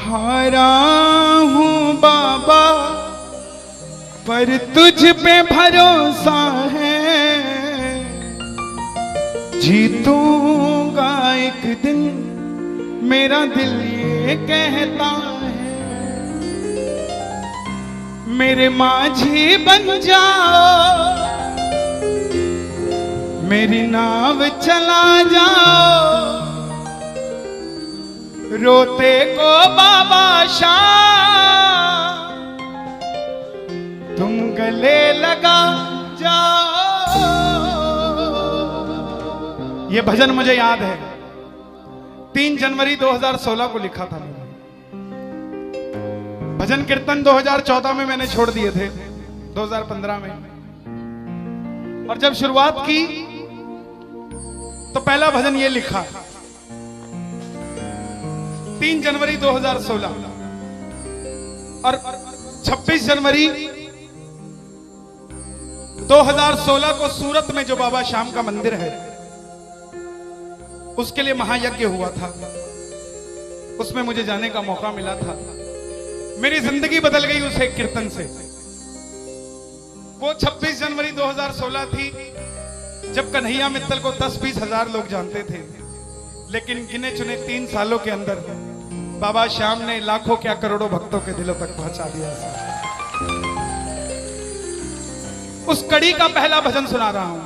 हारा हूँ बाबा पर तुझ पे भरोसा है, जीतूंगा एक दिन मेरा दिल ये कहता है। मेरे माझी बन जाओ, मेरी नाव चला जाओ, रोते को बाबा शाम तुम गले लगा जाओ। ये भजन मुझे याद है, 3 जनवरी 2016 को लिखा था मैंने। भजन कीर्तन 2014 में मैंने छोड़ दिए थे, 2015 में। और जब शुरुआत की तो पहला भजन ये लिखा 3 जनवरी 2016। और 26 जनवरी 2016 को सूरत में जो बाबा श्याम का मंदिर है उसके लिए महायज्ञ हुआ था, उसमें मुझे जाने का मौका मिला था। मेरी जिंदगी बदल गई उस एक कीर्तन से। वो 26 जनवरी 2016 थी जब कन्हैया मित्तल को 10-20 हजार लोग जानते थे, लेकिन गिने चुने 3 सालों के अंदर बाबा श्याम ने लाखों क्या करोड़ों भक्तों के दिलों तक पहुंचा दिया। उस कड़ी का पहला भजन सुना रहा हूं,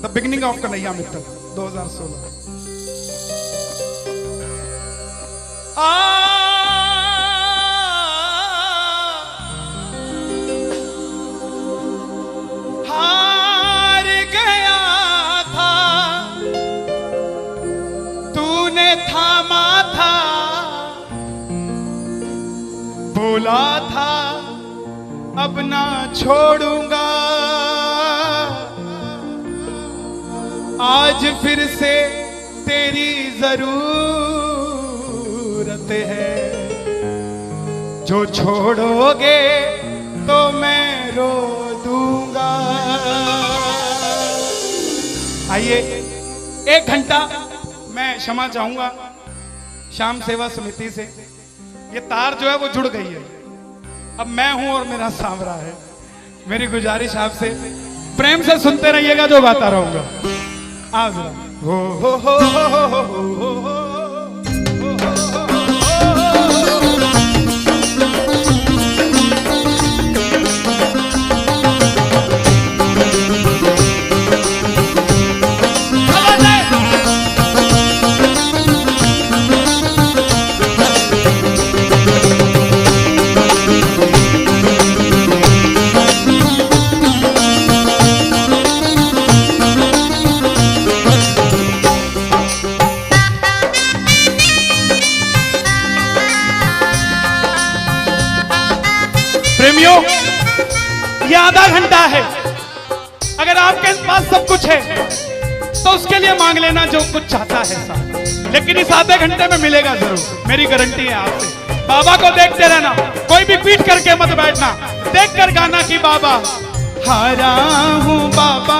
the beginning of Kanhaiya Mittal 2016। हार गया था तूने थामा था, बोला था अब ना छोड़ूंगा, आज फिर से तेरी जरूरत है, जो छोड़ोगे तो मैं रो दूंगा। आइए 1 घंटा मैं क्षमा चाहूंगा श्याम सेवा समिति से। ये तार जो है वो जुड़ गई है, अब मैं हूं और मेरा सांवरा है। मेरी गुजारिश आपसे प्रेम से सुनते रहिएगा, जो गाता रहूंगा। आज हो हो हो हो हो हो हो। प्रेमियों, ये आधा घंटा है। अगर आपके पास सब कुछ है तो उसके लिए मांग लेना जो कुछ चाहता है साहब, लेकिन इस आधे घंटे में मिलेगा जरूर, मेरी गारंटी है आपसे। बाबा को देखते रहना, कोई भी पीठ करके मत बैठना, देख कर गाना कि बाबा हारा हूँ बाबा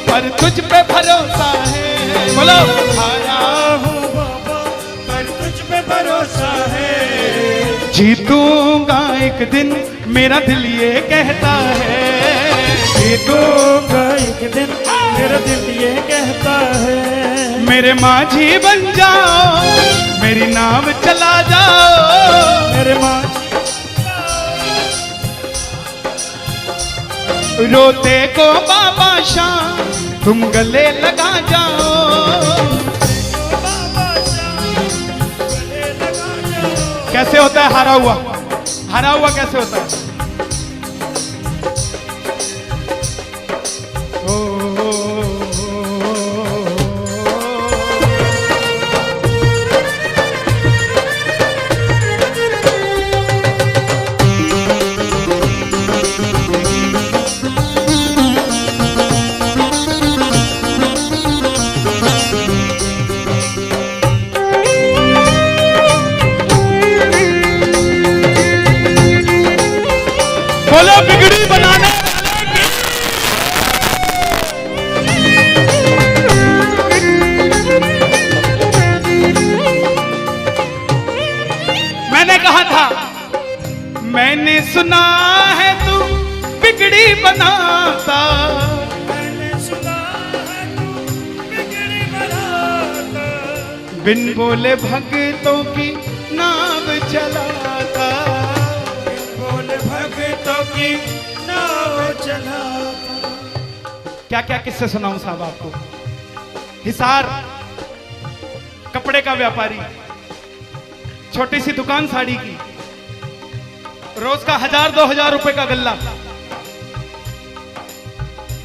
पर तुझ पे भरोसा है। बोलो हारा हूँ बाबा पर तुझ पे भरोसा है, जीतूंगा एक दिन मेरा दिल ये कहता है, जीतूंगा एक दिन मेरा दिल ये कहता है। मेरे माझी बन जाओ, मेरी नाव चला जाओ, मेरे माझी रोते को बाबा शाम तुम गले लगा जाओ। कैसे होता है हारा हुआ? हारा हुआ कैसे होता है? सुना है तू बिगड़ी बनाता, मैंने सुना है तू बिगड़ी बनाता, बिन बोले भक्तों की नाव चलाता, बोले भक्तों की नाव चलाता। क्या क्या किस्से सुनाऊं साहब आपको। हिसार कपड़े का व्यापारी, छोटी सी दुकान साड़ी की, रोज का 1000-2000 रुपए का गल्ला।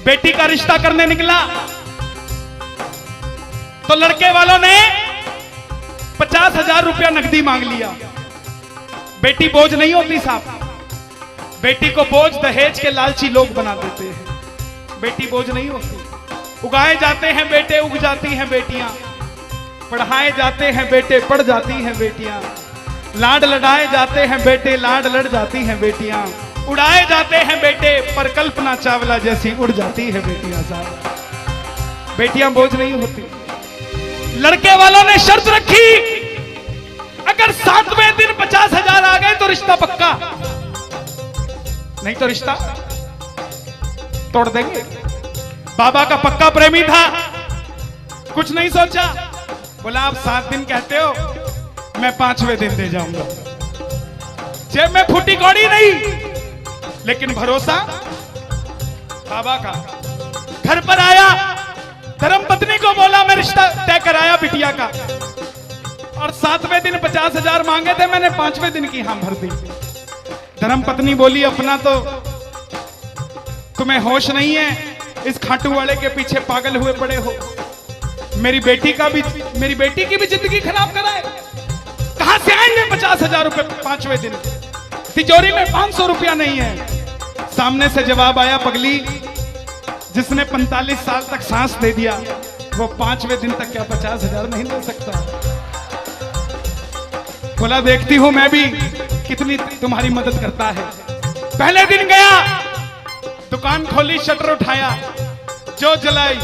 बेटी का रिश्ता करने निकला तो लड़के वालों ने 50,000 रुपया नकदी मांग लिया। बेटी बोझ नहीं होती साहब, बेटी को बोझ दहेज के लालची लोग बना देते हैं। बेटी बोझ नहीं होती, उगाए जाते हैं बेटे, उग जाती हैं बेटियां, पढ़ाए जाते हैं बेटे, पढ़ जाती हैं बेटियां, लाड लड़ाए जाते हैं बेटे, लाड लड़ जाती हैं बेटियां, उड़ाए जाते हैं बेटे, पर कल्पना चावला जैसी उड़ जाती है बेटियां। साहब बेटियां बोझ नहीं होती। लड़के वालों ने शर्त रखी, अगर 7वें दिन 50,000 आ गए तो रिश्ता पक्का, नहीं तो रिश्ता तोड़ देंगे। बाबा का पक्का प्रेमी था, कुछ नहीं सोचा, बोला आप 7 दिन कहते हो, मैं 5वें दिन दे जाऊंगा। जेब में फूटी कौड़ी नहीं, लेकिन भरोसा बाबा का। घर पर आया, धर्मपत्नी को बोला मैं रिश्ता तय कराया बिटिया का, और 7वें दिन 50,000 मांगे थे, मैंने 5वें दिन की हां भर दी। धर्मपत्नी बोली अपना तो तुम्हें होश नहीं है, इस खाटू वाले के पीछे पागल हुए पड़े हो, मेरी बेटी की भी जिंदगी खराब कराए। कहां से आएंगे 50,000 रुपए 5वें दिन, तिजोरी में 500 रुपया नहीं है। सामने से जवाब आया, पगली जिसने 45 साल तक सांस दे दिया वो 5वें दिन तक क्या 50,000 नहीं दे सकता। बोला देखती हूं मैं भी कितनी तुम्हारी मदद करता है। पहले दिन गया, दुकान खोली, शटर उठाया, जो जलाई,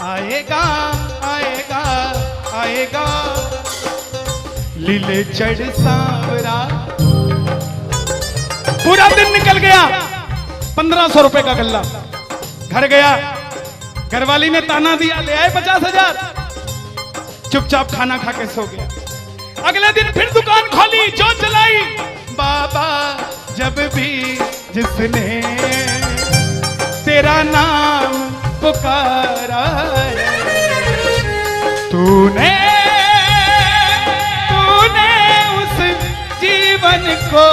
आएगा आएगा आएगा लीले चढ़ सांवरा। पूरा दिन निकल गया, 1500 रुपए का गल्ला। घर गया, घरवाली ने ताना दिया, ले आए 50,000, चुपचाप खाना खा के सो गया। अगले दिन फिर दुकान खोली, जो चलाई, बाबा जब भी जिसने तेरा नाम पुकारा तूने उस जीवन को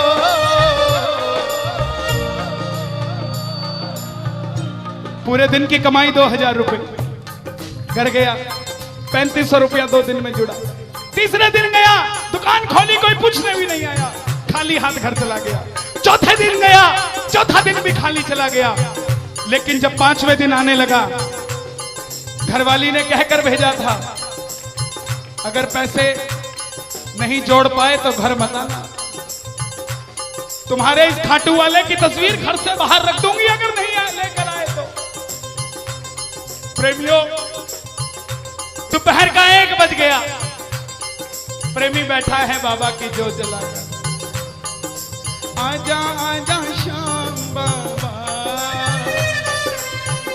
पूरे दिन की कमाई 2000 रुपए। घर गया, 3500 रुपया 2 दिन में जुड़ा। तीसरे दिन गया, दुकान खोली, कोई पूछने भी नहीं आया, खाली हाथ घर चला गया। चौथे दिन गया, चौथा दिन भी खाली चला गया। लेकिन जब 5वें दिन आने लगा, घरवाली ने कहकर भेजा था, अगर पैसे नहीं जोड़ पाए तो घर मत आना, तुम्हारे इस खाटू वाले की तस्वीर घर से बाहर रख दूंगी अगर नहीं लेकर आए तो। प्रेमियों, दोपहर का 1 बज गया, प्रेमी बैठा है बाबा की जोत जलाकर। आजा आजा श्याम बाबा,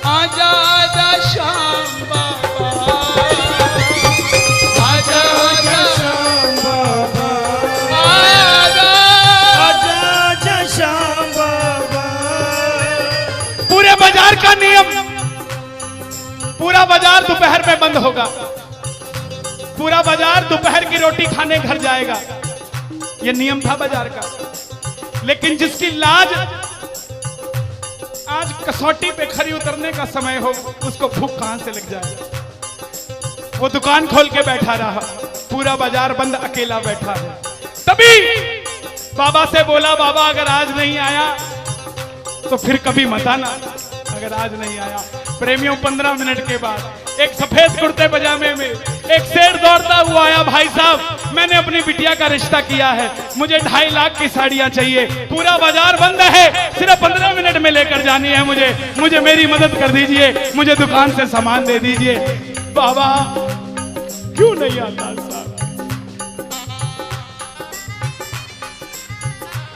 आजा आजा श्याम बाबा, आजा आजा श्याम बाबा, आजा आजा आजा श्याम बाबा। पूरे बाजार का नियम, पूरा बाजार दोपहर में बंद होगा, पूरा बाजार दोपहर की रोटी खाने घर जाएगा। यह नियम था बाजार का। लेकिन जिसकी लाज आज कसौटी पे खरी उतरने का समय हो, उसको भूख कहां से लग जाए। वो दुकान खोल के बैठा रहा, पूरा बाजार बंद, अकेला बैठा है। तभी बाबा से बोला, बाबा अगर आज नहीं आया तो फिर कभी मत आना, अगर आज नहीं आया। प्रेमियों, 15 मिनट के बाद एक सफेद कुर्ते पजामे में एक शेर दौड़ता हुआ आया, भाई साहब मैंने अपनी बिटिया का रिश्ता किया है, मुझे 2.5 लाख की साड़ियां चाहिए, पूरा बाजार बंद है, सिर्फ 15 मिनट में लेकर जानी है मुझे मेरी मदद कर दीजिए, मुझे दुकान से सामान दे दीजिए। बाबा क्यों नहीं आता साहब?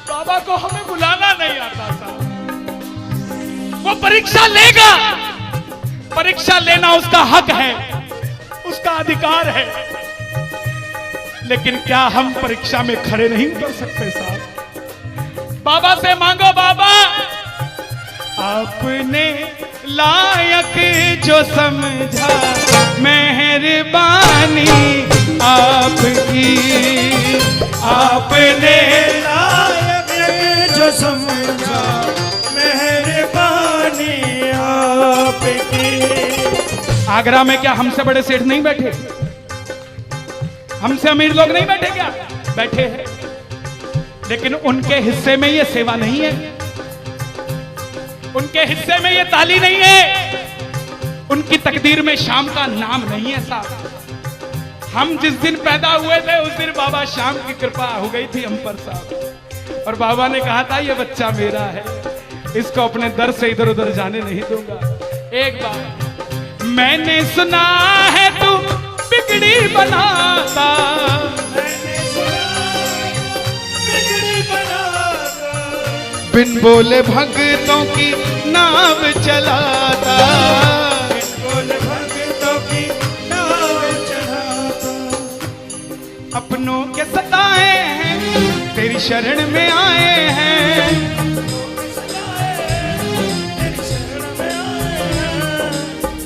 बाबा बाबा को हमें बुलाना नहीं आता साहब। वो परीक्षा लेगा, परीक्षा लेना उसका हक है, उसका अधिकार है, लेकिन क्या हम परीक्षा में खड़े नहीं उतर सकते साहब? बाबा से मांगो, बाबा आपने लायक जो समझा, मेहरबानी आपकी, आपने लायक जो समझा, मेहरबानी आपकी। आगरा में क्या हमसे बड़े सेठ नहीं बैठे? हमसे अमीर लोग नहीं बैठे क्या? बैठे हैं, लेकिन उनके हिस्से में ये सेवा नहीं है, उनके हिस्से में ये ताली नहीं है, उनकी तकदीर में शाम का नाम नहीं है साहब। हम जिस दिन पैदा हुए थे उस दिन बाबा शाम की कृपा हो गई थी हम पर साहब, और बाबा ने कहा था ये बच्चा मेरा है, इसको अपने दर से इधर उधर जाने नहीं दूंगा। एक बार मैंने सुना है तू बिगड़ी बनाता, बिन बोले भक्तों की नाव चलाता, बिन बोले भक्तों की नाव चलाता। अपनों के सताए हैं तेरी शरण में आए हैं,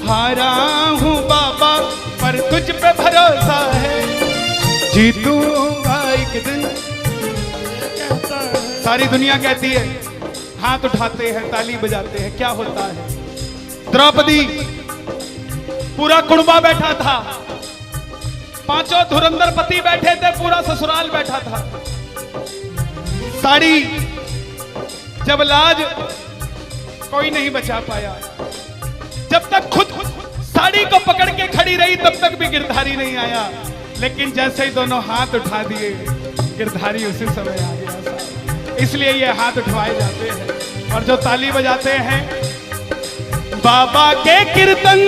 हारा हूँ बाबा पर तुझ पे भरोसा है, जीतूंगा एक दिन। सारी दुनिया कहती है, हाथ उठाते हैं, ताली बजाते हैं, क्या होता है? द्रौपदी पूरा कुणबा बैठा था, पांचों धुरंधर पति बैठे थे, पूरा ससुराल बैठा था। साड़ी जब लाज कोई नहीं बचा पाया, जब तक खुद साड़ी को पकड़ के खड़ी रही तब तक भी गिरधारी नहीं आया, लेकिन जैसे ही दोनों हाथ उठा दिए गिरधारी उसी समय आ गया। इसलिए ये हाथ उठवाए जाते हैं, और जो ताली बजाते हैं बाबा के कीर्तन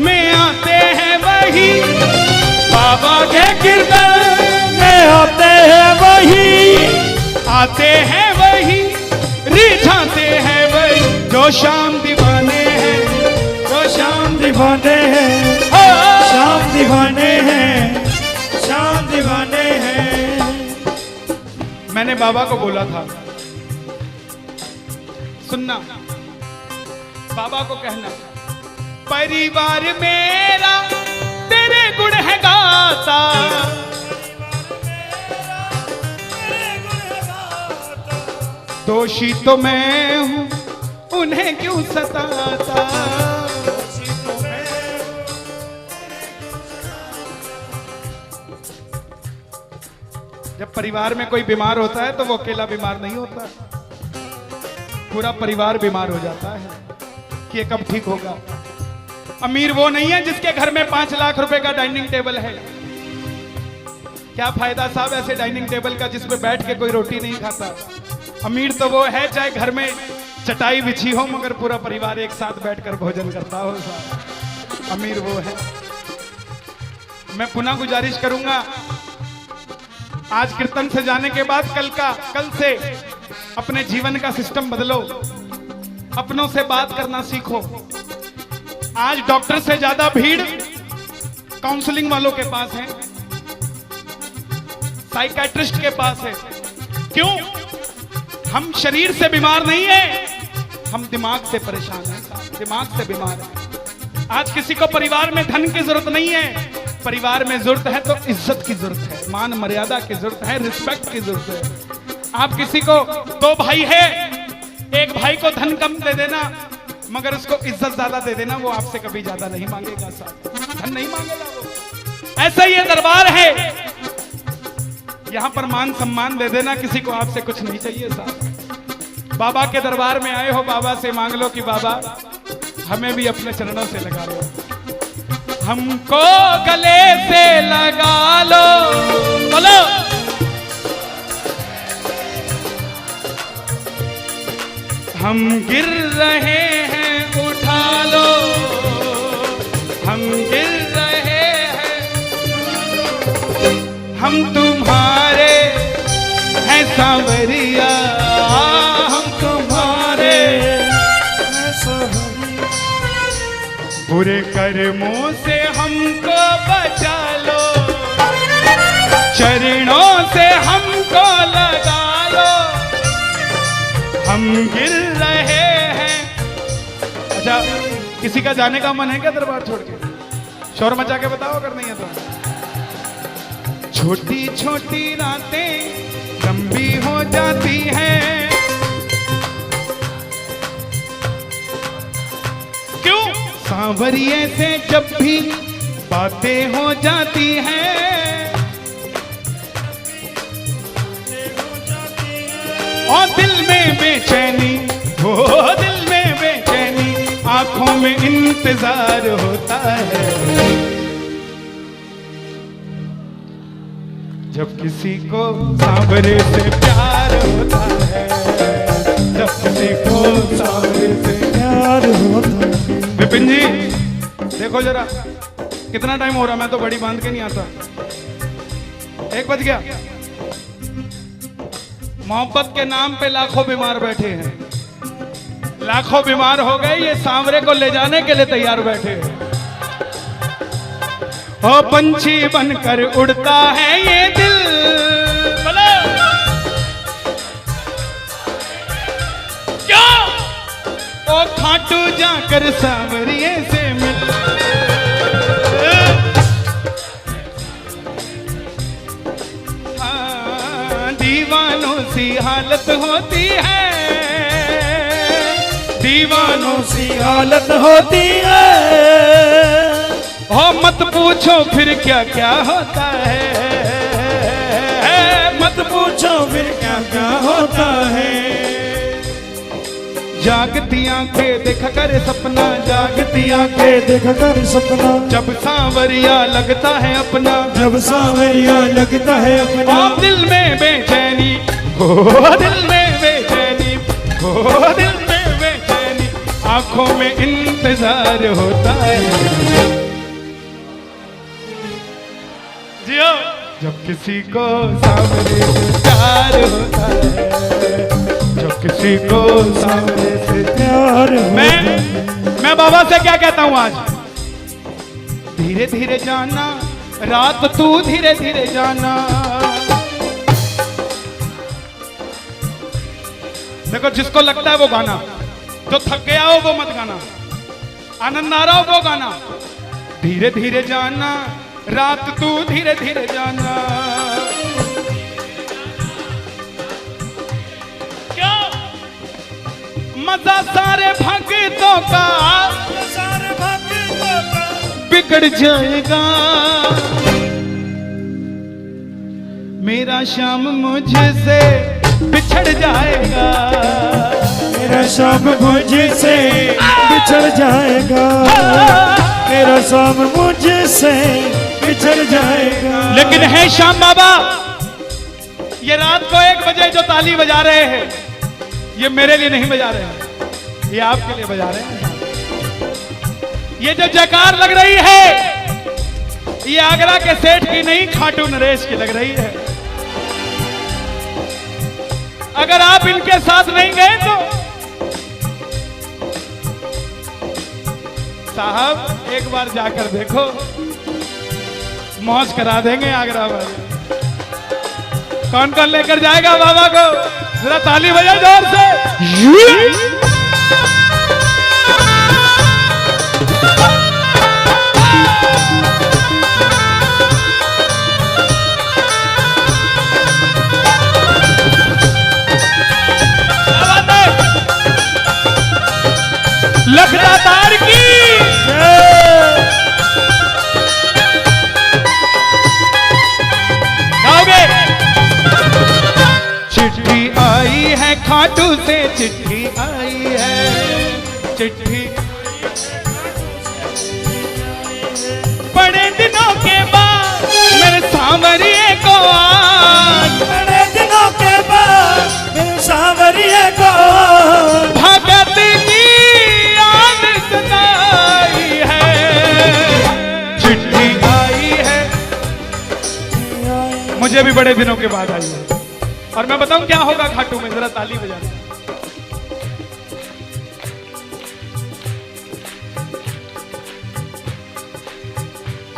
में आते हैं वही, बाबा के कीर्तन में आते हैं वही, आते हैं वही, रिझाते हैं वही, जो शाम दीवाने हैं, जो शाम दीवाने हैं, शाम दीवाने हैं, शाम दीवाने हैं। मैंने बाबा को बोला था, सुनना, बाबा को कहना, परिवार मेरा तेरे गुण है गाता, दोषी तो मैं हूं उन्हें क्यों सताता। जब परिवार में कोई बीमार होता है तो वो अकेला बीमार नहीं होता, पूरा परिवार बीमार हो जाता है कि ये कब ठीक होगा। अमीर वो नहीं है जिसके घर में 5 लाख रुपए का डाइनिंग टेबल है। क्या फायदा साहब ऐसे डाइनिंग टेबल का जिसपे बैठ के कोई रोटी नहीं खाता। अमीर तो वो है चाहे घर में चटाई बिछी हो मगर पूरा परिवार एक साथ बैठकर भोजन करता हो साहब, अमीर वो है। मैं पुनः गुजारिश करूंगा, आज कीर्तन से जाने के बाद कल से अपने जीवन का सिस्टम बदलो, अपनों से बात करना सीखो। आज डॉक्टर से ज्यादा भीड़ काउंसलिंग वालों के पास है, साइकियाट्रिस्ट के पास है। क्यों? हम शरीर से बीमार नहीं है, हम दिमाग से परेशान हैं, दिमाग से बीमार हैं। आज किसी को परिवार में धन की जरूरत नहीं है, परिवार में जरूरत है तो इज्जत की जरूरत है, मान मर्यादा की जरूरत है, रिस्पेक्ट की जरूरत है। आप किसी को 2 भाई है, एक भाई को धन कम दे देना मगर उसको इज्जत ज्यादा दे देना, वो आपसे कभी ज्यादा नहीं मांगेगा साहब, धन नहीं मांगेगा वो। ऐसा ये दरबार है, यहां पर मान सम्मान दे देना, किसी को आपसे कुछ नहीं चाहिए साहब। बाबा के दरबार में आए हो, बाबा से मांग लो कि बाबा हमें भी अपने चरणों से लगा लो, हमको गले से लगा लो, बोलो हम गिर रहे हैं उठा लो, हम गिर रहे हैं, हम तुम्हारे हैं सांवरिया। कर्मों से हमको बचा लो, चरणों से हमको लगा लो, हम गिर रहे हैं। अच्छा, किसी का जाने का मन है क्या दरबार छोड़ के? शोर मचा के बताओ अगर नहीं है तो। छोटी छोटी रातें लंबी हो जाती हैं, क्यों? सांवरिये से जब भी बातें हो जाती हैं, और दिल में बेचैनी, हो दिल में बेचैनी, आंखों में इंतजार होता है। जब किसी को सांवरे से प्यार होता है, जब किसी को सांवरे से प्यार होता है। विपिन जी देखो जरा कितना टाइम हो रहा, मैं तो बड़ी बांध के नहीं आता। 1 बज गया। मोहब्बत के नाम पे लाखों बीमार बैठे हैं, लाखों बीमार हो गए, ये सांवरे को ले जाने के लिए तैयार बैठे हैं। ओ पंछी बनकर उड़ता है ये दिल, बोलो क्या? ओ खाटू जाकर सांवरिये से मिल, दीवानों सी हालत होती है, दीवानों सी हालत होती है। हो मत पूछो फिर क्या क्या होता है, मत पूछो फिर क्या क्या होता है। जागती आंखें देखा कर सपना, जागती आंखें देखा कर सपना, जब सांवरिया लगता है अपना, जब सांवरिया लगता है अपना। और दिल में बेचैनी, हो दिल में बेचैनी, हो दिल में बेचैनी, आंखों में इंतजार होता है। जियो जब किसी को सांवरे से प्यार होता है, जब किसी को सांवरे से प्यार होता है। मैं बाबा से क्या कहता हूं आज? धीरे धीरे जाना, रात तू धीरे धीरे जाना। देखो जिसको लगता है वो गाना, जो थक गया हो वो मत गाना, आनंद आ रहा हो वो गाना। धीरे धीरे जाना, रात तू धीरे धीरे जाना। क्या मजा सारे भक्तों का, सारे भक्तों का बिगड़ जाएगा। मेरा श्याम मुझसे बिछड़ जाएगा, मेरा शाम मुझसे बिछड़ जाएगा, मेरा शाम मुझसे बिछड़ जाएगा। लेकिन है श्याम बाबा, ये रात को 1 बजे जो ताली बजा रहे हैं, ये मेरे लिए नहीं बजा रहे हैं, ये आपके लिए बजा रहे हैं। ये जो जयकार लग रही है, ये आगरा के सेठ की नहीं, खाटू नरेश की लग रही है। अगर आप इनके साथ नहीं गए तो साहब एक बार जाकर देखो, मौज करा देंगे आगरा वाले। कौन कौन लेकर जाएगा बाबा को? जरा ताली बजाओ जोर से। लखदातार की गाओगे? चिट्ठी आई है खाटू से, चिट्ठी आई है, चिट्ठी बड़े दिनों के बाद मेरे सांवरिये को आज, बड़े दिनों के बाद मेरे सांवरिये को भगत की याद सताई है। चिट्ठी आई है, मुझे भी बड़े दिनों के बाद आई है। और मैं बताऊं क्या होगा खाटू में, जरा ताली बजाना।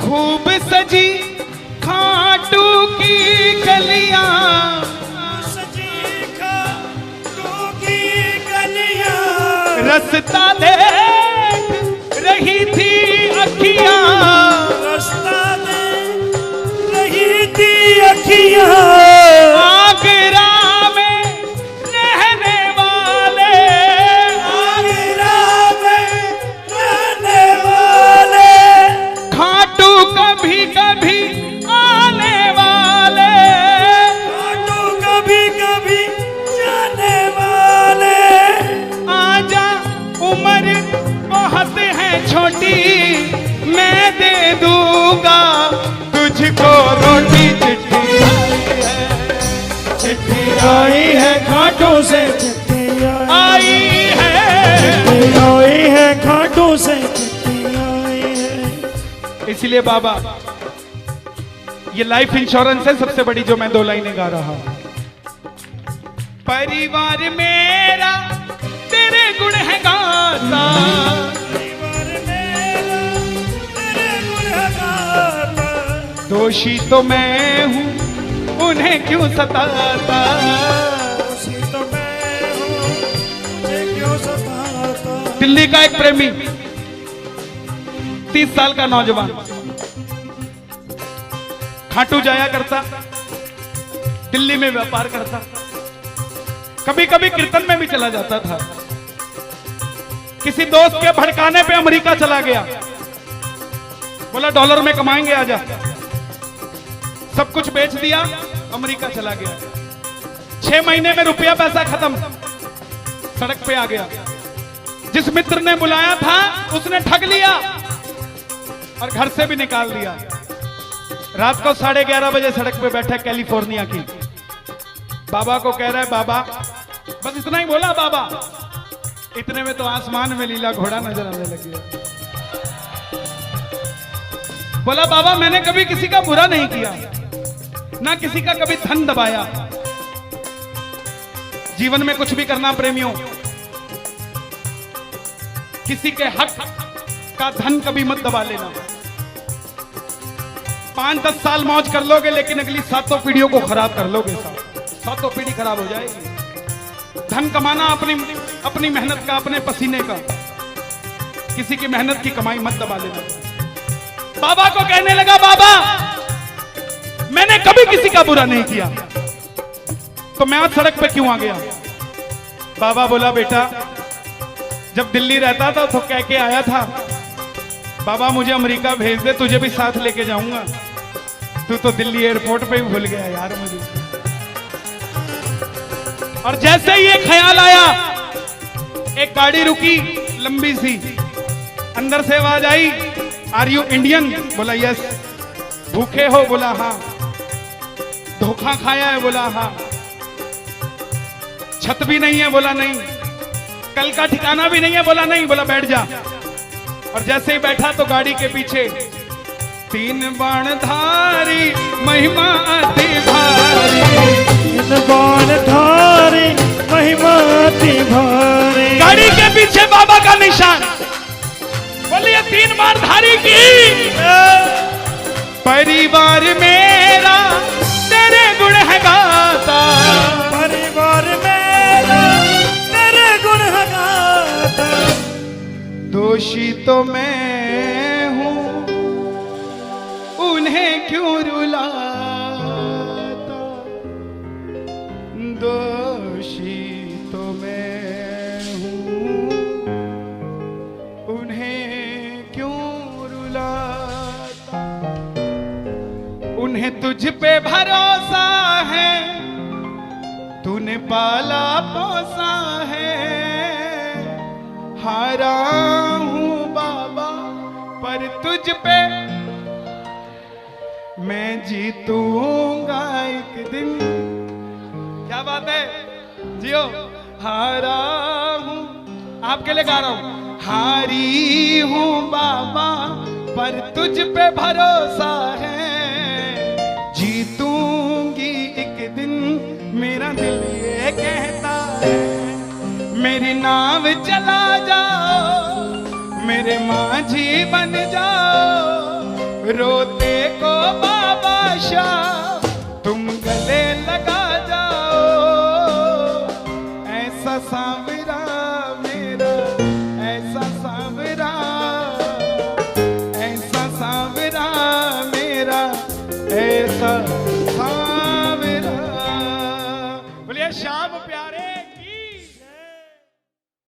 खूब सजी खाटू की गलियां, सजी खाटू की गलियां, रास्ता देख रही थी अखियां, रास्ता देख रही थी अखियां, आगरा में रहने वाले, आगरा में रहने वाले, खाटू कभी कभी आने वाले, खाटू कभी कभी जाने वाले, आजा उम्र बहुत है छोटी, मैं दे दूंगा तुझको रोटी। चिट्ठी आई है खाटू से, चिट्ठी आई है, आई है खाटू से, चिट्ठी आई है। इसलिए बाबा ये लाइफ इंश्योरेंस है सबसे बड़ी जो मैं 2 लाइनें गा रहा हूं। परिवार मेरा तेरे गुण है गाता, परिवार मेरा तेरे गुण है गाता, दोषी तो मैं हूं उन्हें क्यों सताता, दोषी तो मैं हूं मुझे क्यों सताता। दिल्ली का एक प्रेमी 30 साल का नौजवान खाटू जाया करता, दिल्ली में व्यापार करता, कभी कभी कीर्तन में भी चला जाता था। किसी दोस्त के भड़काने पे अमेरिका चला गया, बोला डॉलर में कमाएंगे आजा, सब कुछ बेच दिया, अमेरिका चला गया। 6 महीने में रुपया पैसा खत्म, सड़क पे आ गया। जिस मित्र ने बुलाया था उसने ठग लिया और घर से भी निकाल दिया। रात को 11:30 बजे सड़क पे बैठा कैलिफोर्निया की, बाबा को कह रहा है बाबा, बस इतना ही बोला बाबा, इतने में तो आसमान में लीला घोड़ा नजर आने लग गया। बोला बाबा मैंने कभी किसी का बुरा नहीं किया, ना किसी का कभी धन दबाया, जीवन में कुछ भी करना प्रेमियों, किसी के हक का धन कभी मत दबा लेना। 5-10 साल मौज कर लोगे लेकिन अगली 7 पीढ़ियों को खराब कर लोगे, 7 पीढ़ी खराब हो जाएगी। धन कमाना अपनी मेहनत का, अपने पसीने का, किसी की मेहनत की कमाई मत दबा लेना। बाबा को कहने लगा बाबा मैंने कभी किसी का बुरा नहीं किया, तो मैं आज सड़क पे क्यों आ गया। बाबा बोला बेटा जब दिल्ली रहता था तो कह के आया था बाबा मुझे अमेरिका भेज दे, तुझे भी साथ लेके जाऊंगा, तू तो दिल्ली एयरपोर्ट पे ही भूल गया यार मुझे। और जैसे ही ये ख्याल आया एक गाड़ी रुकी लंबी सी, अंदर से आवाज आई आर यू इंडियन, बोला यस। भूखे हो, बोला हाँ। धोखा खाया है, बोला हाँ। छत भी नहीं है, बोला नहीं। कल का ठिकाना भी नहीं है, बोला नहीं। बोला बैठ जा। और जैसे ही बैठा तो गाड़ी के पीछे 3 बाणधारी महिमा अति भारी, 3 बाणधारी महिमा अति भारी। गाड़ी के पीछे बाबा का निशान, बोलिए 3 बाणधारी की। परिवार मेरा तेरे गुण है गाता, परिवार मेरा तेरे गुण है गाता। दोषी तो मैं हूं उन्हें क्यों रुलाता, दोषी तो मैं हूं उन्हें क्यों रुलाता। उन्हें तुझ पे भरोसा है, तूने पाला पोसा है। हारा हूं बाबा पर तुझ पे मैं जीतूंगा एक दिन। क्या बात है, जियो। हारा हूं, आपके लिए गा रहा हूं। हारी हूं बाबा पर तुझ पे भरोसा है, जीतूंगी एक दिन मेरा दिल ये कहता है। मेरी नाव चला जाओ, मेरे माझी बन जाओ, रोते को बाबा शाह